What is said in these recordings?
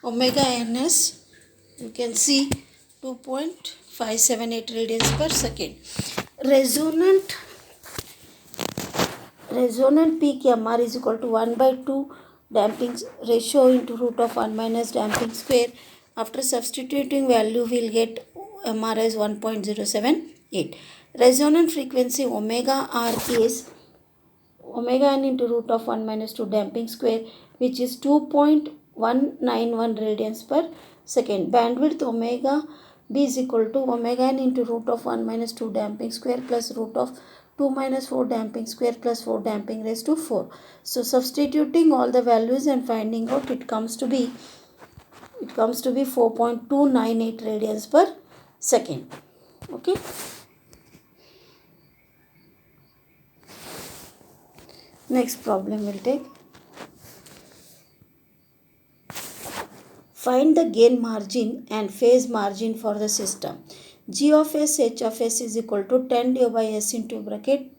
omega ns, you can see 2.578 radians per second. Resonant peak MR is equal to 1 by 2 damping ratio into root of 1 minus damping square. After substituting value, we'll get MR as 1.078. Resonant frequency omega R is omega n into root of 1 minus 2 damping square, which is 2.191 radians per second. Bandwidth omega b is equal to omega n into root of 1 minus 2 damping square plus root of 2 minus 4 damping square plus 4 damping raised to 4. So substituting all the values and finding out, it comes to be 4.298 radians per second. Okay. Next problem we'll take. Find the gain margin and phase margin for the system. G of s h of s is equal to 10 divided by s into bracket.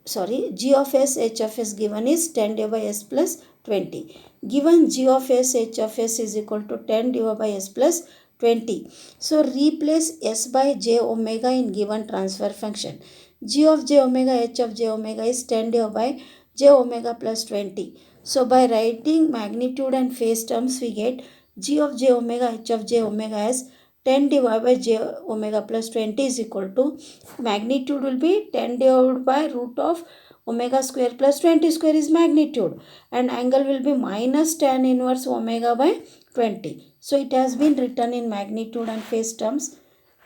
G of s h of s given is 10 divided by s plus 20. Given G of s h of s is equal to 10 divided by s plus 20. So replace s by j omega in given transfer function. G of j omega h of j omega is 10 divided by j omega plus 20. So by writing magnitude and phase terms, we get G of j omega h of j omega as 10 divided by j omega plus 20 is equal to, magnitude will be 10 divided by root of omega square plus 20 square is magnitude, and angle will be minus tan inverse omega by 20. So it has been written in magnitude and phase terms.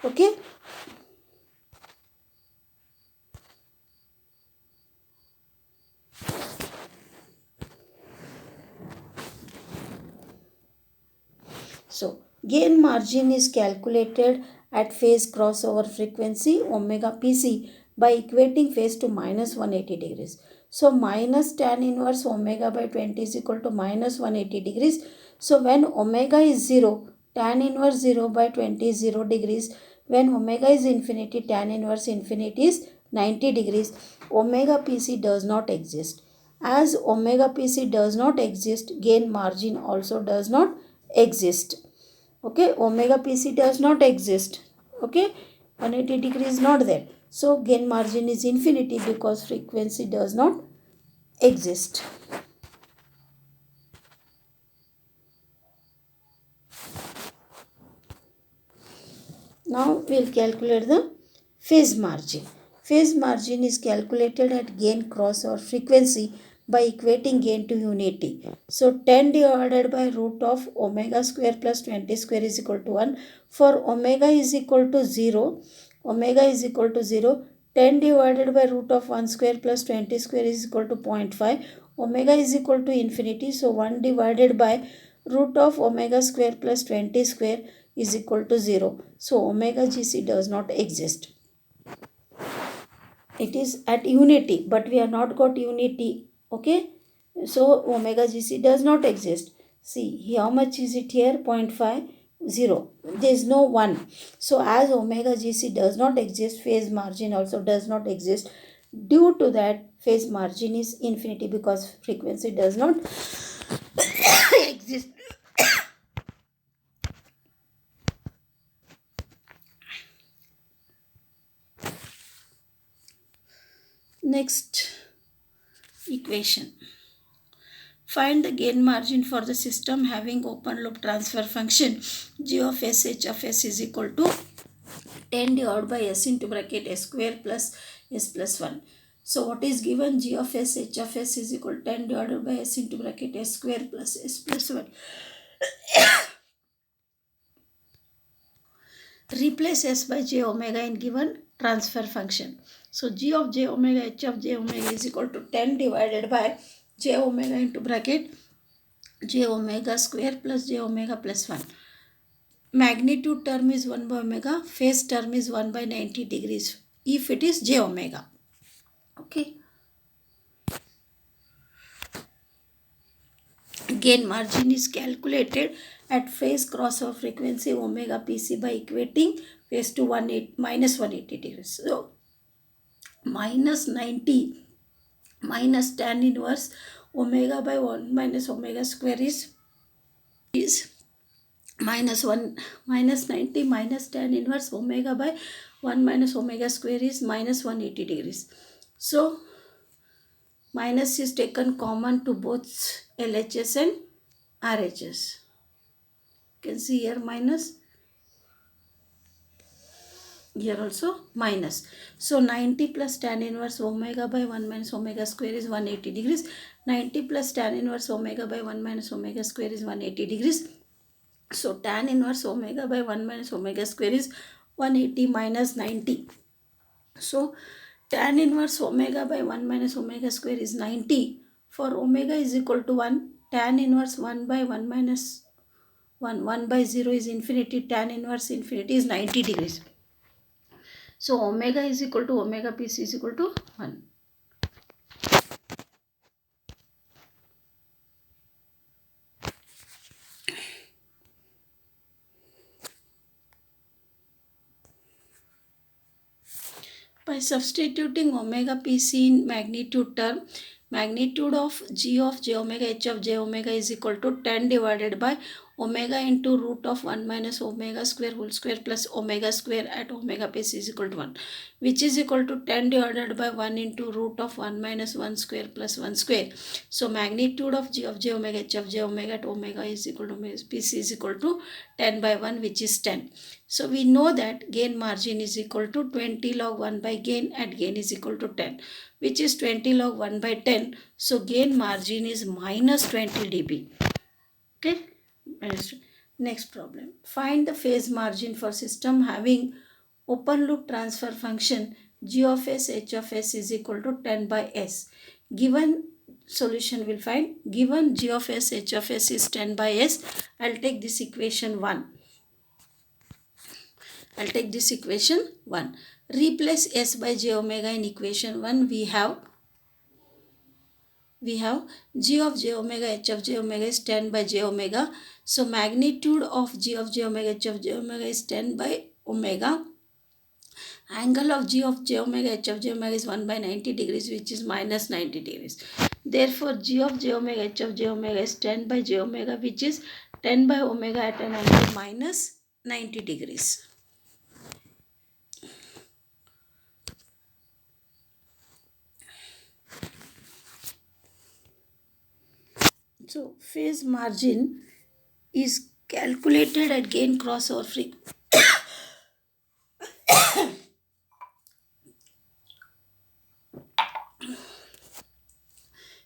Okay. So gain margin is calculated at phase crossover frequency omega pc by equating phase to minus 180 degrees. So minus tan inverse omega by 20 is equal to minus 180 degrees. So when omega is 0, tan inverse 0 by 20 is 0 degrees. When omega is infinity, tan inverse infinity is 90 degrees. Omega pc does not exist. As omega pc does not exist, gain margin also does not exist. Okay, omega pc does not exist. Okay, 180 degree is not there. So gain margin is infinity because frequency does not exist. Now we'll calculate the phase margin. Phase margin is calculated at gain crossover frequency by equating gain to unity. So 10 divided by root of omega square plus 20 square is equal to 1. For omega is equal to 0, 10 divided by root of 1 square plus 20 square is equal to 0.5. Omega is equal to infinity. So 1 divided by root of omega square plus 20 square is equal to 0. So omega gc does not exist. It is at unity, but we have not got unity. Okay, so omega gc does not exist. See how much is it here? 0.5, 0. There is no 1. So as omega gc does not exist, phase margin also does not exist. Due to that, phase margin is infinity because frequency does not exist. Next equation. Find the gain margin for the system having open loop transfer function G of s h of s is equal to 10 divided by s into bracket s square plus s plus 1. So what is given? G of s h of s is equal to 10 divided by s into bracket s square plus s plus 1. Replace s by j omega in given transfer function. So G of j omega h of j omega is equal to 10 divided by j omega into bracket j omega square plus j omega plus 1. Magnitude term is 1 by omega, phase term is 1 by 90 degrees if it is j omega. Okay. Gain margin is calculated at phase crossover frequency omega pc by equating phase to minus 180 degrees. So minus 90 minus tan inverse omega by 1 minus omega square is is minus 1 minus 90 minus tan inverse omega by 1 minus omega square is minus 180 degrees. So minus is taken common to both LHS and RHS. You can see here minus, here also minus. So 90 plus tan inverse omega by 1 minus omega square is 180 degrees. 90 plus tan inverse omega by 1 minus omega square is 180 degrees. So tan inverse omega by 1 minus omega square is 180 minus 90. So tan inverse omega by 1 minus omega square is 90. For omega is equal to 1, tan inverse 1 by 1 minus 1 by 0 is infinity, tan inverse infinity is 90 degrees. So omega is equal to omega PC is equal to 1. By substituting omega PC in magnitude term, magnitude of g of j omega h of j omega is equal to 10 divided by omega into root of 1 minus omega square whole square plus omega square at omega PC is equal to 1, which is equal to 10 divided by 1 into root of 1 minus 1 square plus 1 square. So magnitude of g of j omega h of j omega at omega is equal to PC is equal to 10 by 1, which is 10. So we know that gain margin is equal to 20 log 1 by gain at gain is equal to 10, which is 20 log 1 by 10. So gain margin is minus 20 dB. Okay. Next problem. Find the phase margin for system having open loop transfer function g of s h of s is equal to 10 by s. Given solution will find, given g of s h of s is 10 by s, I'll take this equation 1. I'll take this equation 1. Replace s by j omega in equation 1. We have g of j omega h of j omega is 10 by j omega. So magnitude of g of j omega h of j omega is 10 by omega. Angle of g of j omega h of j omega is 1 by 90 degrees, which is minus 90 degrees. Therefore g of j omega h of j omega is 10 by j omega, which is 10 by omega at an angle minus 90 degrees. So phase margin is calculated at gain crossover frequency.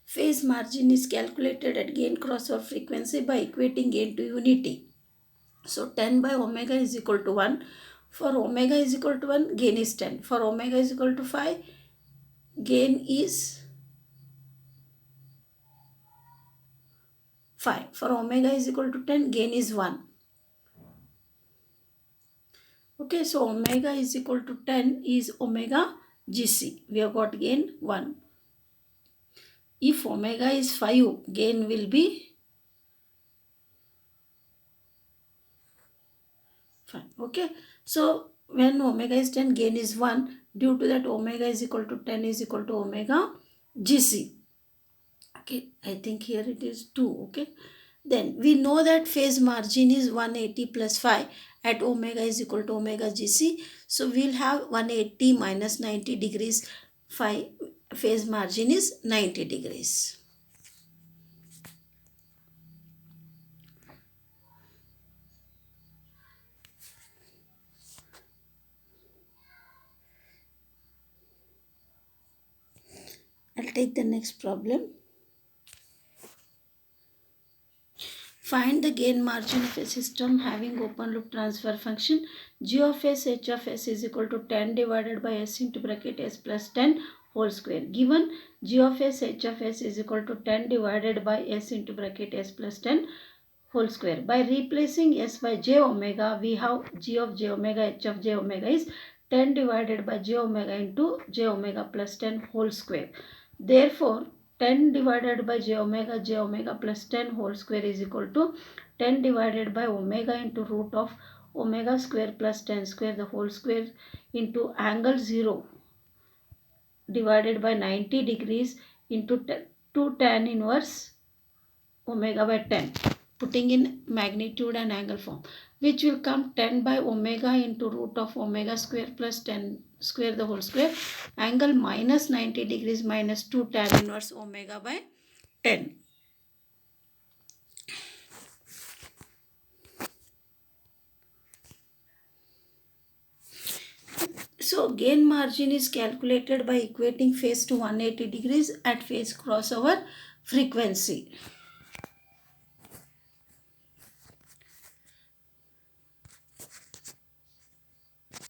Phase margin is calculated at gain crossover frequency by equating gain to unity. So 10 by omega is equal to 1. For omega is equal to 1, gain is 10. For omega is equal to 5, gain is 5. For omega is equal to 10, gain is 1. Okay, so omega is equal to 10 is omega GC. We have got gain 1. If omega is 5, gain will be 5. Okay, so when omega is 10, gain is 1. Due to that, omega is equal to 10 is equal to omega GC. Okay, I think here it is 2. Okay, then we know that phase margin is 180 plus 5 at omega is equal to omega GC. So we'll have 180 minus 90 degrees. 5 phase margin is 90 degrees. I'll take the next problem. Find the gain margin of a system having open loop transfer function g of s h of s is equal to 10 divided by s into bracket s plus 10 whole square. Given g of s h of s is equal to 10 divided by s into bracket s plus 10 whole square. By replacing s by j omega, we have g of j omega h of j omega is 10 divided by j omega into j omega plus 10 whole square. Therefore, 10 divided by j omega plus 10 whole square is equal to 10 divided by omega into root of omega square plus 10 square the whole square into angle 0 divided by 90 degrees into 2 tan inverse omega by 10. putting in magnitude and angle form, which will come 10 by omega into root of omega square plus 10 square the whole square, angle minus 90 degrees minus 2 tan inverse omega by 10. So gain margin is calculated by equating phase to 180 degrees at phase crossover frequency.